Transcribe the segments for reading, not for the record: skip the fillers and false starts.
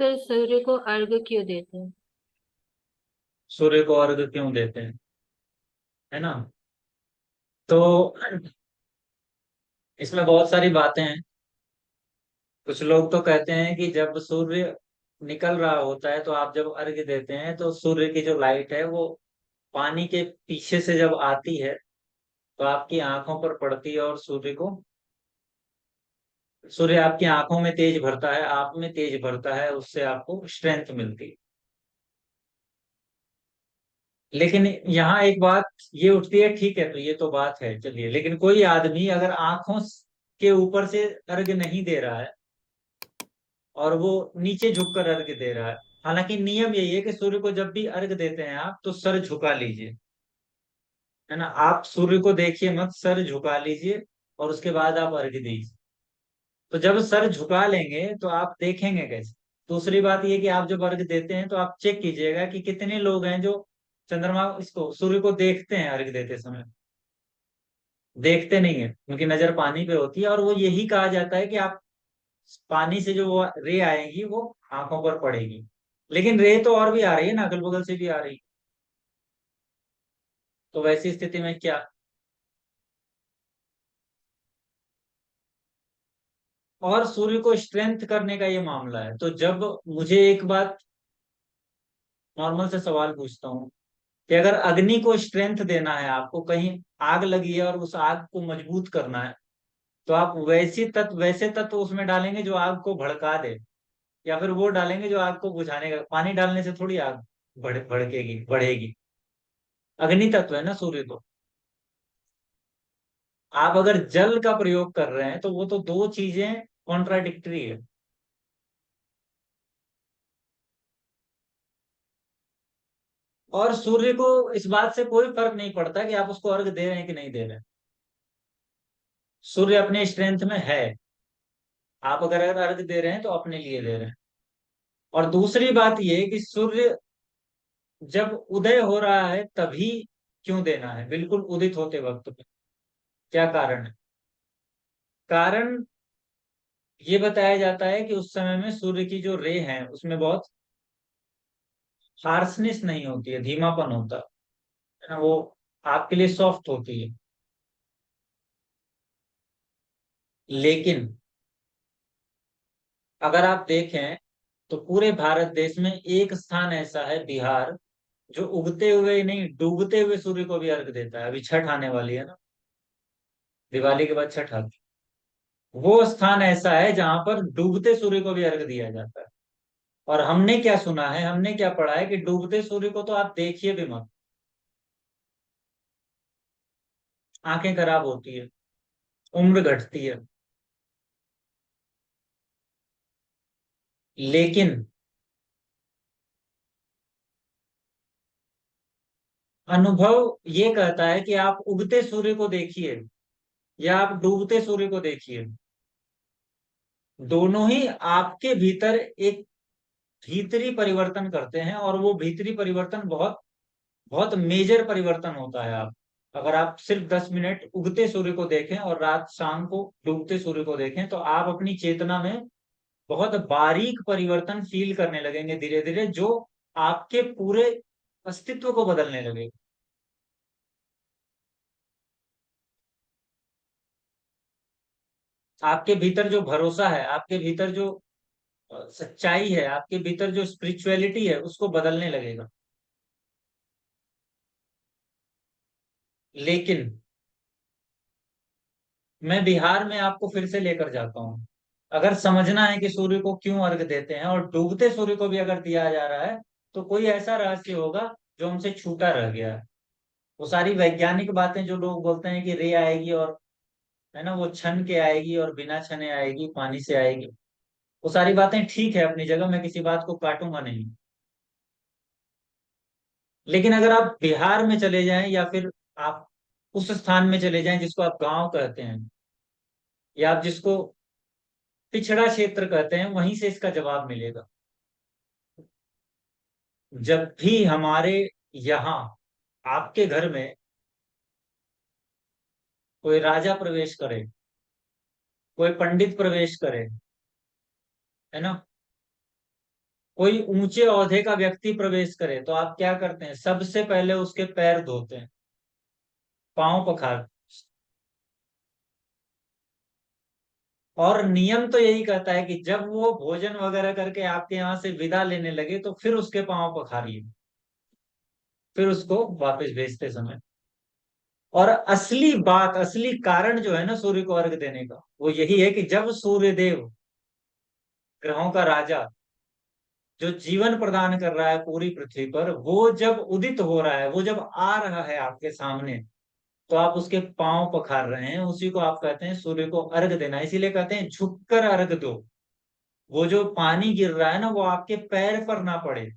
फिर सूर्य को अर्घ्य क्यों देते हैं? सूर्य को अर्घ क्यों देते हैं, है ना। तो इसमें बहुत सारी बातें हैं। कुछ लोग तो कहते हैं कि जब सूर्य निकल रहा होता है तो आप जब अर्घ्य देते हैं तो सूर्य की जो लाइट है वो पानी के पीछे से जब आती है तो आपकी आंखों पर पड़ती है, और सूर्य आपकी आंखों में तेज भरता है, आप में तेज भरता है, उससे आपको स्ट्रेंथ मिलती है। लेकिन यहाँ एक बात ये उठती है, ठीक है तो ये तो बात है चलिए, लेकिन कोई आदमी अगर आंखों के ऊपर से अर्घ्य नहीं दे रहा है और वो नीचे झुककर अर्घ्य दे रहा है, हालांकि नियम यही है कि सूर्य को जब भी अर्घ्य देते हैं आप तो सर झुका लीजिए, है ना। आप सूर्य को देखिए मत, सर झुका लीजिए और उसके बाद आप अर्घ्य दीजिए। तो जब सर झुका लेंगे तो आप देखेंगे कैसे। दूसरी बात ये कि आप जब अर्घ्य देते हैं तो आप चेक कीजिएगा कि कितने लोग हैं जो चंद्रमा इसको सूर्य को देखते हैं अर्घ्य देते समय। देखते नहीं है, उनकी नजर पानी पे होती है, और वो यही कहा जाता है कि आप पानी से जो वो रे आएगी वो आंखों पर पड़ेगी। लेकिन रे तो और भी आ रही है ना, अगल बगल से भी आ रही है। तो वैसी स्थिति में क्या। और सूर्य को स्ट्रेंथ करने का ये मामला है, तो जब मुझे एक बात नॉर्मल से सवाल पूछता हूँ कि अगर अग्नि को स्ट्रेंथ देना है, आपको कहीं आग लगी है और उस आग को मजबूत करना है, तो आप वैसे तत्व उसमें डालेंगे जो आग को भड़का दे, या फिर वो डालेंगे जो आग को बुझाने का। पानी डालने से थोड़ी आग भड़केगी बढ़ेगी। अग्नि तत्व है ना सूर्य तो। आप अगर जल का प्रयोग कर रहे हैं तो वो तो दो चीजें कॉन्ट्राडिक्टरी है। और सूर्य को इस बात से कोई फर्क नहीं पड़ता कि आप उसको अर्घ दे रहे हैं कि नहीं दे रहे हैं। सूर्य अपने स्ट्रेंथ में है। आप अगर अर्घ दे रहे हैं तो अपने लिए दे रहे हैं। और दूसरी बात यह कि सूर्य जब उदय हो रहा है तभी क्यों देना है, बिल्कुल उदित होते वक्त पे। क्या कारण है। कारण ये बताया जाता है कि उस समय में सूर्य की जो रे है उसमें बहुत हार्सनेस नहीं होती है, धीमापन होता है ना, वो आपके लिए सॉफ्ट होती है। लेकिन अगर आप देखें तो पूरे भारत देश में एक स्थान ऐसा है, बिहार, जो उगते हुए ही नहीं डूबते हुए सूर्य को भी अर्घ देता है। अभी छठ आने वाली है ना, दिवाली के बाद छठ आती है। वो स्थान ऐसा है जहां पर डूबते सूर्य को भी अर्घ दिया जाता है। और हमने क्या सुना है, हमने क्या पढ़ा है कि डूबते सूर्य को तो आप देखिए भी मत, आंखें खराब होती है, उम्र घटती है। लेकिन अनुभव ये कहता है कि आप उगते सूर्य को देखिए या आप डूबते सूर्य को देखिए, दोनों ही आपके भीतर एक भीतरी परिवर्तन करते हैं, और वो भीतरी परिवर्तन बहुत बहुत मेजर परिवर्तन होता है। आप अगर आप सिर्फ 10 मिनट उगते सूर्य को देखें और रात शाम को डूबते सूर्य को देखें तो आप अपनी चेतना में बहुत बारीक परिवर्तन फील करने लगेंगे धीरे धीरे, जो आपके पूरे अस्तित्व को बदलने लगेगा। आपके भीतर जो भरोसा है, आपके भीतर जो सच्चाई है, आपके भीतर जो स्पिरिचुअलिटी है उसको बदलने लगेगा। लेकिन मैं बिहार में आपको फिर से लेकर जाता हूँ। अगर समझना है कि सूर्य को क्यों अर्घ देते हैं और डूबते सूर्य को भी अगर दिया जा रहा है, तो कोई ऐसा रहस्य होगा जो हमसे छूटा रह गया है। वो सारी वैज्ञानिक बातें जो लोग बोलते हैं कि रे आएगी और, है ना, वो छन के आएगी और बिना छने आएगी, पानी से आएगी, वो सारी बातें ठीक है अपनी जगह, मैं किसी बात को काटूंगा नहीं। लेकिन अगर आप बिहार में चले जाएं या फिर आप उस स्थान में चले जाएं जिसको आप गांव कहते हैं, या आप जिसको पिछड़ा क्षेत्र कहते हैं, वहीं से इसका जवाब मिलेगा। जब भी हमारे यहाँ आपके घर में कोई राजा प्रवेश करे, कोई पंडित प्रवेश करे, है ना, कोई ऊंचे ओहदे का व्यक्ति प्रवेश करे तो आप क्या करते हैं? सबसे पहले उसके पैर धोते हैं, पांव पखार। और नियम तो यही कहता है कि जब वो भोजन वगैरह करके आपके यहाँ से विदा लेने लगे तो फिर उसके पांव पखारिए, फिर उसको वापस भेजते समय। और असली बात, असली कारण जो है ना सूर्य को अर्घ देने का, वो यही है कि जब सूर्य देव, ग्रहों का राजा, जो जीवन प्रदान कर रहा है पूरी पृथ्वी पर, वो जब उदित हो रहा है, वो जब आ रहा है आपके सामने, तो आप उसके पांव पखार रहे हैं, उसी को आप कहते हैं सूर्य को अर्घ देना। इसीलिए कहते हैं झुककर अर्घ दो। वो जो पानी गिर रहा है ना, वो आपके पैर पर ना पड़े।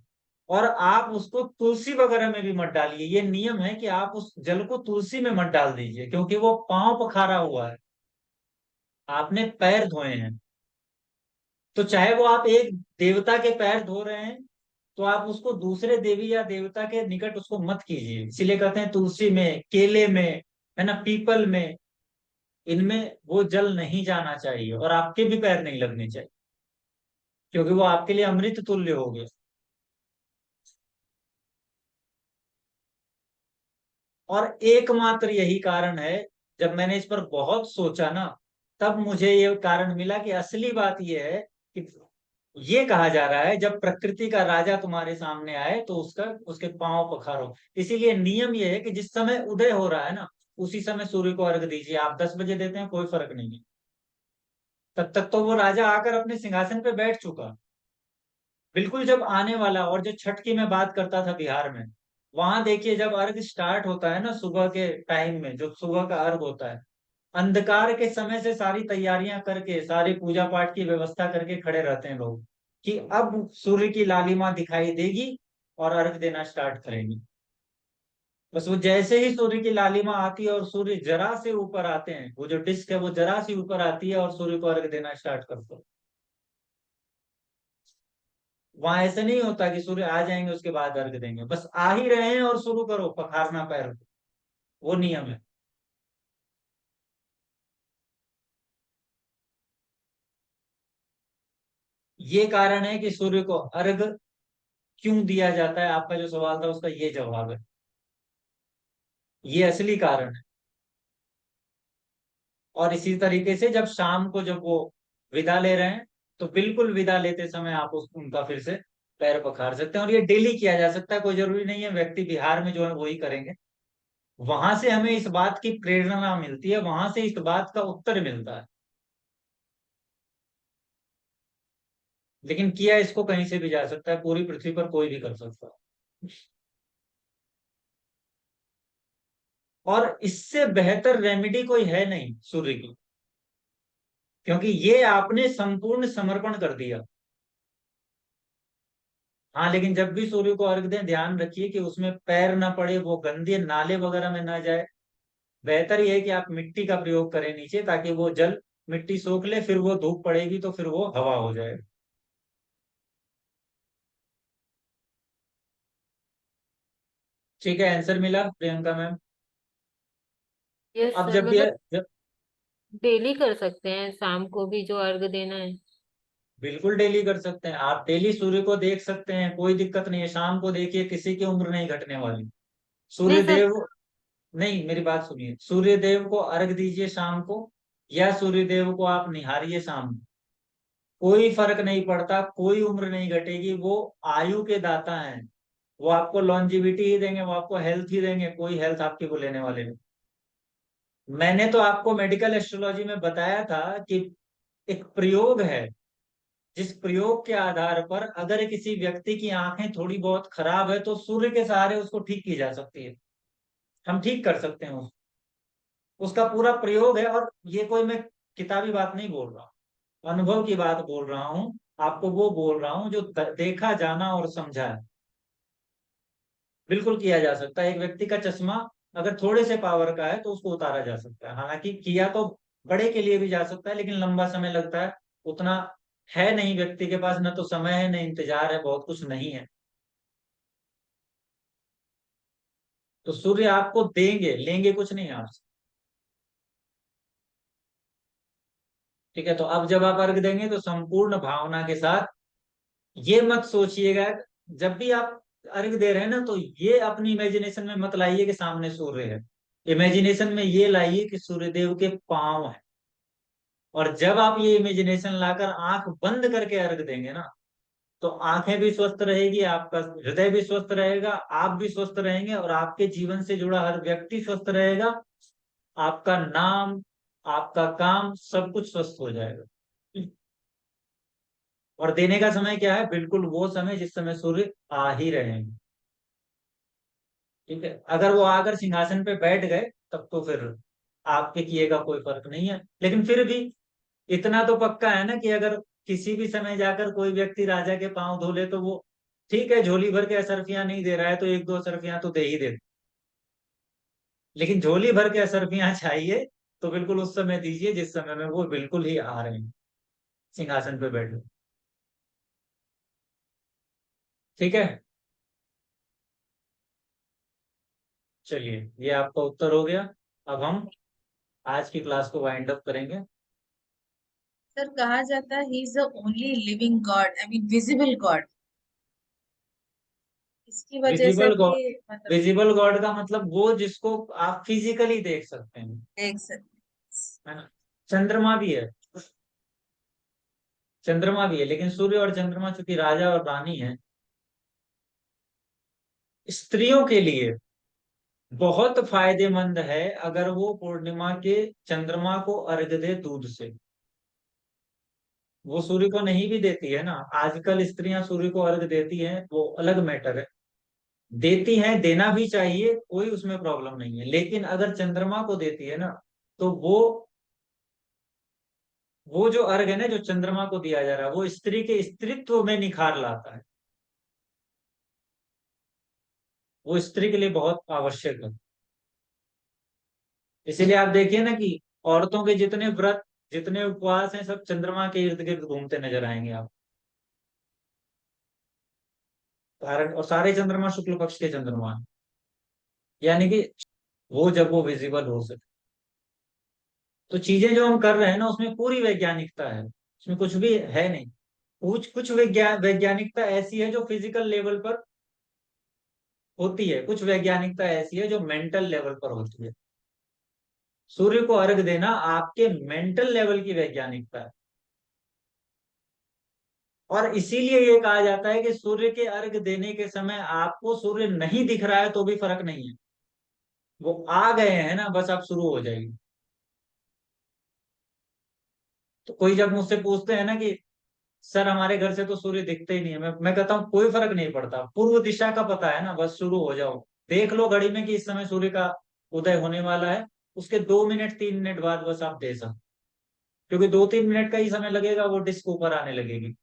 और आप उसको तुलसी वगैरह में भी मत डालिए। ये नियम है कि आप उस जल को तुलसी में मत डाल दीजिए, क्योंकि वो पांव पखारा हुआ है, आपने पैर धोए हैं। तो चाहे वो आप एक देवता के पैर धो रहे हैं, तो आप उसको दूसरे देवी या देवता के निकट उसको मत कीजिए। इसीलिए कहते हैं तुलसी में, केले में, है ना, पीपल में, इनमें वो जल नहीं जाना चाहिए, और आपके भी पैर नहीं लगने चाहिए, क्योंकि वो आपके लिए अमृत तुल्य हो गया। और एकमात्र यही कारण है, जब मैंने इस पर बहुत सोचा ना, तब मुझे ये कारण मिला कि असली बात ये है कि ये कहा जा रहा है जब प्रकृति का राजा तुम्हारे सामने आए तो उसका, उसके पांव पखारो। इसीलिए नियम ये है कि जिस समय उदय हो रहा है ना, उसी समय सूर्य को अर्घ दीजिए। आप 10 बजे देते हैं, कोई फर्क नहीं है। तब तक तो वो राजा आकर अपने सिंहासन पे बैठ चुका, बिल्कुल जब आने वाला। और जो छठ की मैं बात करता था बिहार में, वहां देखिए जब अर्घ स्टार्ट होता है ना, सुबह के टाइम में जो सुबह का अर्घ होता है, अंधकार के समय से सारी तैयारियां करके, सारी पूजा पाठ की व्यवस्था करके खड़े रहते हैं लोग, कि अब सूर्य की लालिमा दिखाई देगी और अर्घ देना स्टार्ट करेंगे। बस वो जैसे ही सूर्य की लालिमा आती है और सूर्य जरा से ऊपर आते हैं, वो जो डिस्क है वो जरा सी ऊपर आती है और सूर्य को अर्घ देना स्टार्ट करते हैं। वहां ऐसे नहीं होता कि सूर्य आ जाएंगे उसके बाद अर्घ देंगे, बस आ ही रहे हैं और शुरू करो पखारना पैर को। वो नियम है। ये कारण है कि सूर्य को अर्घ क्यों दिया जाता है, आपका जो सवाल था उसका ये जवाब है। ये असली कारण है। और इसी तरीके से जब शाम को जब वो विदा ले रहे हैं, तो बिल्कुल विदा लेते समय आप उनका फिर से पैर पखार सकते हैं। और ये डेली किया जा सकता है, कोई जरूरी नहीं है व्यक्ति बिहार में जो है वही करेंगे। वहां से हमें इस बात की प्रेरणा मिलती है, वहां से इस बात का उत्तर मिलता है। लेकिन किया इसको कहीं से भी जा सकता है, पूरी पृथ्वी पर कोई भी कर सकता है। और इससे बेहतर रेमेडी कोई है नहीं सूर्य की, क्योंकि ये आपने संपूर्ण समर्पण कर दिया। हाँ, लेकिन जब भी सूर्य को अर्घ दें, ध्यान रखिए कि उसमें पैर ना पड़े, वो गंदे नाले वगैरह में ना जाए। बेहतर ये है कि आप मिट्टी का प्रयोग करें नीचे, ताकि वो जल, मिट्टी सोख ले, फिर वो धूप पड़ेगी तो फिर वो हवा हो जाए। ठीक है, आंसर मिला प्रियंका मैम। यस अब सर, जब भी, मतलब जब, डेली कर सकते हैं शाम को भी जो अर्घ देना है। बिल्कुल डेली कर सकते हैं आप, डेली सूर्य को देख सकते हैं, कोई दिक्कत नहीं है। शाम को देखिए, किसी की उम्र नहीं घटने वाली। नहीं सूर्य सर। देव, नहीं मेरी बात सुनिए, सूर्य देव को अर्घ दीजिए शाम को, या सूर्य देव को आप निहारिए शाम को, कोई फर्क नहीं पड़ता, कोई उम्र नहीं घटेगी। वो आयु के दाता हैं, वो आपको लॉन्जिविटी ही देंगे, वो आपको हेल्थ ही देंगे, कोई हेल्थ आपकी वो लेने वाले नहीं। मैंने तो आपको मेडिकल एस्ट्रोलॉजी में बताया था कि एक प्रयोग है, जिस प्रयोग के आधार पर अगर किसी व्यक्ति की आंखें थोड़ी बहुत खराब है तो सूर्य के सहारे उसको ठीक की जा सकती है। हम ठीक कर सकते हैं उसका पूरा प्रयोग है। और ये कोई मैं किताबी बात नहीं बोल रहा हूँ, अनुभव की बात बोल रहा हूँ। आपको वो बोल रहा हूँ जो देखा, जाना और समझा है। बिल्कुल किया जा सकता है। एक व्यक्ति का चश्मा अगर थोड़े से पावर का है तो उसको उतारा जा सकता है। हालांकि किया तो बड़े के लिए भी जा सकता है, लेकिन लंबा समय लगता है। उतना है नहीं व्यक्ति के पास, न तो समय है, न इंतजार है, बहुत कुछ नहीं है। तो सूर्य आपको देंगे, लेंगे कुछ नहीं आपसे। ठीक है, तो अब जब आप अर्घ देंगे तो संपूर्ण भावना के साथ ये मत सोचिएगा, जब भी आप अर्घ दे रहे हैं ना, तो ये अपनी इमेजिनेशन में मत लाइए कि सामने सूर्य है। इमेजिनेशन में ये लाइए कि सूर्यदेव के पांव है। और जब आप ये इमेजिनेशन लाकर आंख बंद करके अर्घ देंगे ना, तो आंखें भी स्वस्थ रहेगी, आपका हृदय भी स्वस्थ रहेगा, आप भी स्वस्थ रहेंगे, और आपके जीवन से जुड़ा हर व्यक्ति स्वस्थ रहेगा। आपका नाम, आपका काम, सब कुछ स्वस्थ हो जाएगा। और देने का समय क्या है? बिल्कुल वो समय जिस समय सूर्य आ ही रहे हैं। ठीक है, अगर वो आकर सिंहासन पे बैठ गए, तब तो फिर आपके किए का कोई फर्क नहीं है। लेकिन फिर भी इतना तो पक्का है ना कि अगर किसी भी समय जाकर कोई व्यक्ति राजा के पांव धो ले, तो वो ठीक है, झोली भर के असरफियां नहीं दे रहा है तो एक दो असरफियां तो दे ही दे। लेकिन झोली भर के असरफियां चाहिए तो बिल्कुल उस समय दीजिए जिस समय में वो बिल्कुल ही आ रहे हैं सिंहासन पे बैठे। ठीक है, चलिए, ये आपका उत्तर हो गया। अब हम आज की क्लास को वाइंड अप करेंगे। सर कहा जाता है he is the only living God, I mean visible God. इसकी वजह से विजिबल गॉड, भी मतलब विजिबल गॉड का मतलब वो जिसको आप फिजिकली देख सकते हैं, देख सकते है ना। चंद्रमा भी है, चंद्रमा भी है, लेकिन सूर्य और चंद्रमा चूंकि राजा और रानी है, स्त्रियों के लिए बहुत फायदेमंद है अगर वो पूर्णिमा के चंद्रमा को अर्घ दे दूध से। वो सूर्य को नहीं भी देती है ना, आजकल स्त्रियां सूर्य को अर्घ देती हैं, वो अलग मैटर है। देती हैं, देना भी चाहिए, कोई उसमें प्रॉब्लम नहीं है, लेकिन अगर चंद्रमा को देती है ना, तो वो जो अर्घ है ना, जो चंद्रमा को दिया जा रहा है, वो स्त्री के स्त्रीत्व में निखार लाता है। वो स्त्री के लिए बहुत आवश्यक है। इसीलिए आप देखिए ना कि औरतों के जितने व्रत, जितने उपवास हैं, सब चंद्रमा के इर्द गिर्द घूमते नजर आएंगे आप। और सारे चंद्रमा शुक्ल पक्ष के चंद्रमा हैं। यानी कि वो जब वो विजिबल हो सके, तो चीजें जो हम कर रहे हैं ना, उसमें पूरी वैज्ञानिकता है, उसमें कुछ भी है नहीं। कुछ कुछ वैज्ञानिकता ऐसी है जो फिजिकल लेवल पर होती है, कुछ वैज्ञानिकता ऐसी है जो मेंटल लेवल पर होती है। सूर्य को अर्घ देना आपके मेंटल लेवल की वैज्ञानिकता है। और इसीलिए ये कहा जाता है कि सूर्य के अर्घ देने के समय आपको सूर्य नहीं दिख रहा है तो भी फर्क नहीं है, वो आ गए हैं ना, बस आप शुरू हो जाएगी। तो कोई जब मुझसे पूछते हैं ना कि सर हमारे घर से तो सूर्य दिखते ही नहीं है, मैं कहता हूँ कोई फर्क नहीं पड़ता, पूर्व दिशा का पता है ना, बस शुरू हो जाओ। देख लो घड़ी में कि इस समय सूर्य का उदय होने वाला है, उसके 2 मिनट 3 मिनट बाद बस आप दे सकते, क्योंकि 2-3 मिनट का ही समय लगेगा, वो डिस्क ऊपर आने लगेगी।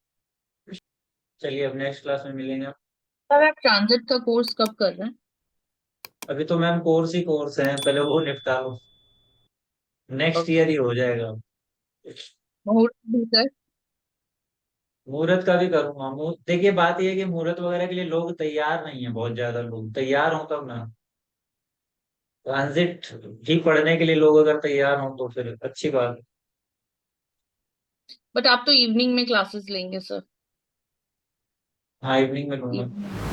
चलिए, अब नेक्स्ट क्लास में मिलेंगे। सर आप ट्रांजिट का कोर्स कब कर रहे हैं? अभी तो मैम कोर्स ही कोर्स है, पहले वो निपटा लो, नेक्स्ट ओके। ईयर ही हो जाएगा। मुहूर्त भी सर? मुहूर्त का भी करूंगा। देखिए, बात यह है कि मुहूर्त वगैरह के लिए लोग तैयार नहीं है, बहुत ज्यादा लोग तैयार हो तब ना। ट्रांजिट ही पढ़ने के लिए लोग अगर तैयार हो तो फिर अच्छी बात है। बट आप तो इवनिंग में क्लासेस लेंगे सर। हाँ, इवनिंग में लूंगा। इवनिंग